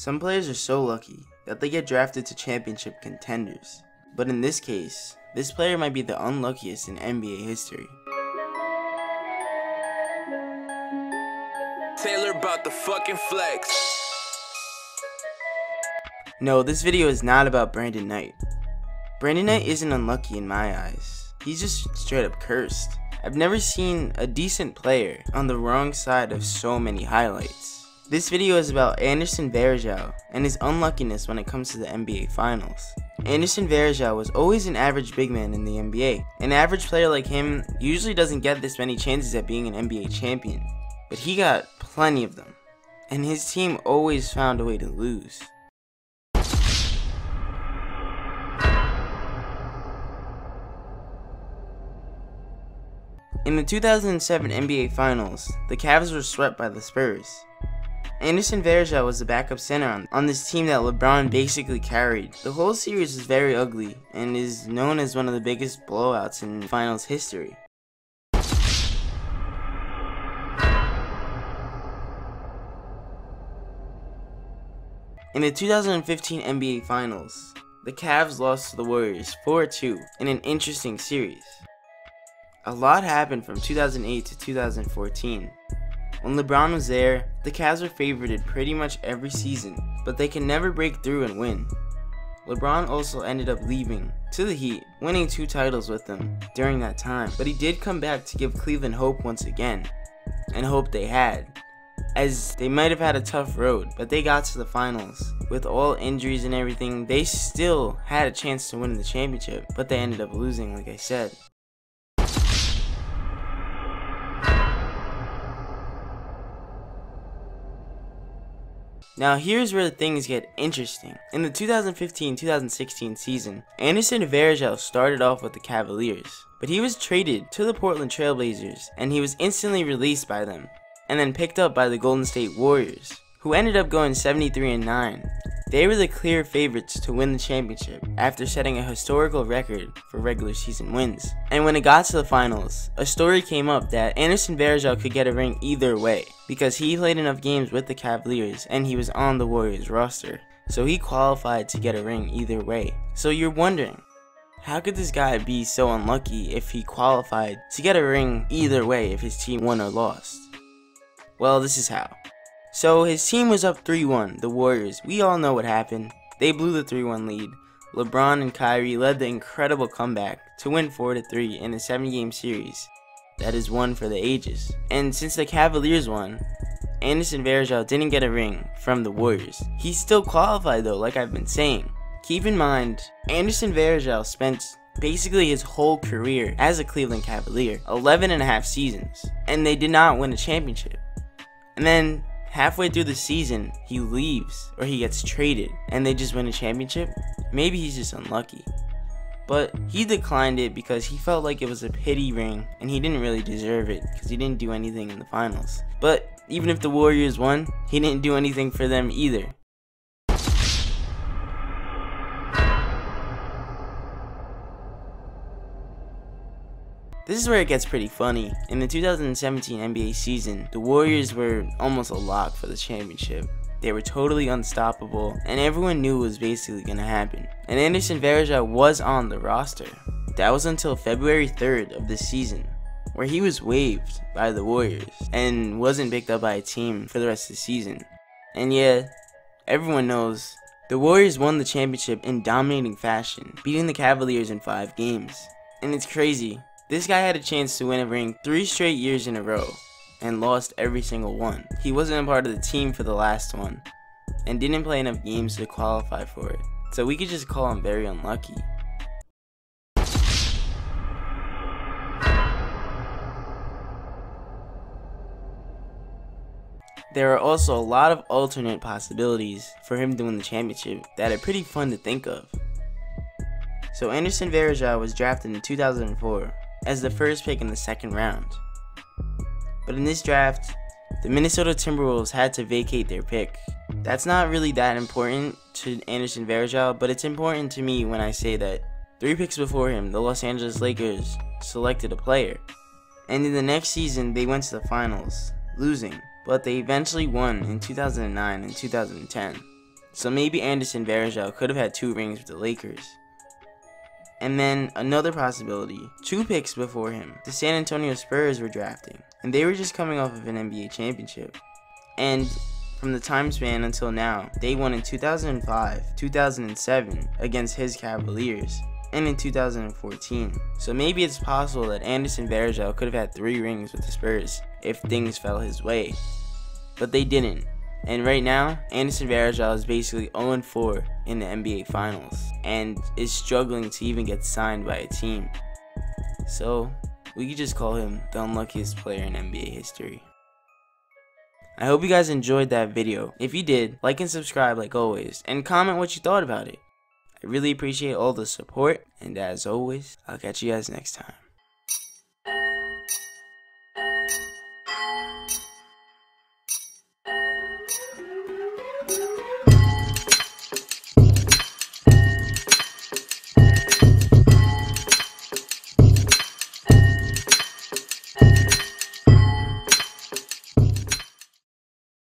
Some players are so lucky that they get drafted to championship contenders, but in this case, this player might be the unluckiest in NBA history. Taylor about the fucking flex. No, this video is not about Brandon Knight. Brandon Knight isn't unlucky in my eyes. He's just straight up cursed. I've never seen a decent player on the wrong side of so many highlights. This video is about Anderson Varejao and his unluckiness when it comes to the NBA Finals. Anderson Varejao was always an average big man in the NBA. An average player like him usually doesn't get this many chances at being an NBA champion, but he got plenty of them, and his team always found a way to lose. In the 2007 NBA Finals, the Cavs were swept by the Spurs. Anderson Varejao was the backup center on this team that LeBron basically carried. The whole series is very ugly and is known as one of the biggest blowouts in Finals history. In the 2015 NBA Finals, the Cavs lost to the Warriors 4-2 in an interesting series. A lot happened from 2008 to 2014. When LeBron was there, the Cavs were favored pretty much every season, but they can never break through and win. LeBron also ended up leaving to the Heat, winning 2 titles with them during that time, but he did come back to give Cleveland hope once again, and hope they had, as they might have had a tough road, but they got to the finals. With all injuries and everything, they still had a chance to win the championship, but they ended up losing, like I said. Now here's where things get interesting. In the 2015-2016 season, Anderson Varejao started off with the Cavaliers, but he was traded to the Portland Trail Blazers, and he was instantly released by them, and then picked up by the Golden State Warriors, who ended up going 73-9. They were the clear favorites to win the championship after setting a historical record for regular season wins. And when it got to the finals, a story came up that Anderson Varejao could get a ring either way because he played enough games with the Cavaliers and he was on the Warriors roster. So he qualified to get a ring either way. So you're wondering, how could this guy be so unlucky if he qualified to get a ring either way if his team won or lost? Well, this is how. So his team was up 3-1, the Warriors. We all know what happened. They blew the 3-1 lead. LeBron and Kyrie led the incredible comeback to win 4-3 in a 7-game series. That is one for the ages. And since the Cavaliers won, Anderson Varejao didn't get a ring from the Warriors. He still qualified though, like I've been saying. Keep in mind, Anderson Varejao spent basically his whole career as a Cleveland Cavalier, 11.5 seasons, and they did not win a championship. And then halfway through the season, he leaves or he gets traded and they just win a championship. Maybe he's just unlucky. But he declined it because he felt like it was a pity ring and he didn't really deserve it because he didn't do anything in the finals. But even if the Warriors won, he didn't do anything for them either. This is where it gets pretty funny. In the 2017 NBA season, the Warriors were almost a lock for the championship. They were totally unstoppable, and everyone knew it was basically going to happen. And Anderson Varejao was on the roster. That was until February 3rd of this season, where he was waived by the Warriors and wasn't picked up by a team for the rest of the season. And yeah, everyone knows, the Warriors won the championship in dominating fashion, beating the Cavaliers in 5 games. And it's crazy. This guy had a chance to win a ring 3 straight years in a row and lost every single one. He wasn't a part of the team for the last one and didn't play enough games to qualify for it. So we could just call him very unlucky. There are also a lot of alternate possibilities for him to win the championship that are pretty fun to think of. So Anderson Varejao was drafted in 2004 as the first pick in the 2nd round. But in this draft, the Minnesota Timberwolves had to vacate their pick. That's not really that important to Anderson Varejao, but it's important to me when I say that 3 picks before him, the Los Angeles Lakers selected a player. And in the next season, they went to the finals, losing, but they eventually won in 2009 and 2010. So maybe Anderson Varejao could have had 2 rings with the Lakers. And then another possibility, 2 picks before him, the San Antonio Spurs were drafting, and they were just coming off of an NBA championship. And from the time span until now, they won in 2005, 2007 against his Cavaliers, and in 2014. So maybe it's possible that Anderson Varejao could have had 3 rings with the Spurs if things fell his way. But they didn't. And right now, Anderson Varejao is basically 0-4 in the NBA Finals and is struggling to even get signed by a team. So we could just call him the unluckiest player in NBA history. I hope you guys enjoyed that video. If you did, like and subscribe like always, and comment what you thought about it. I really appreciate all the support, and as always, I'll catch you guys next time.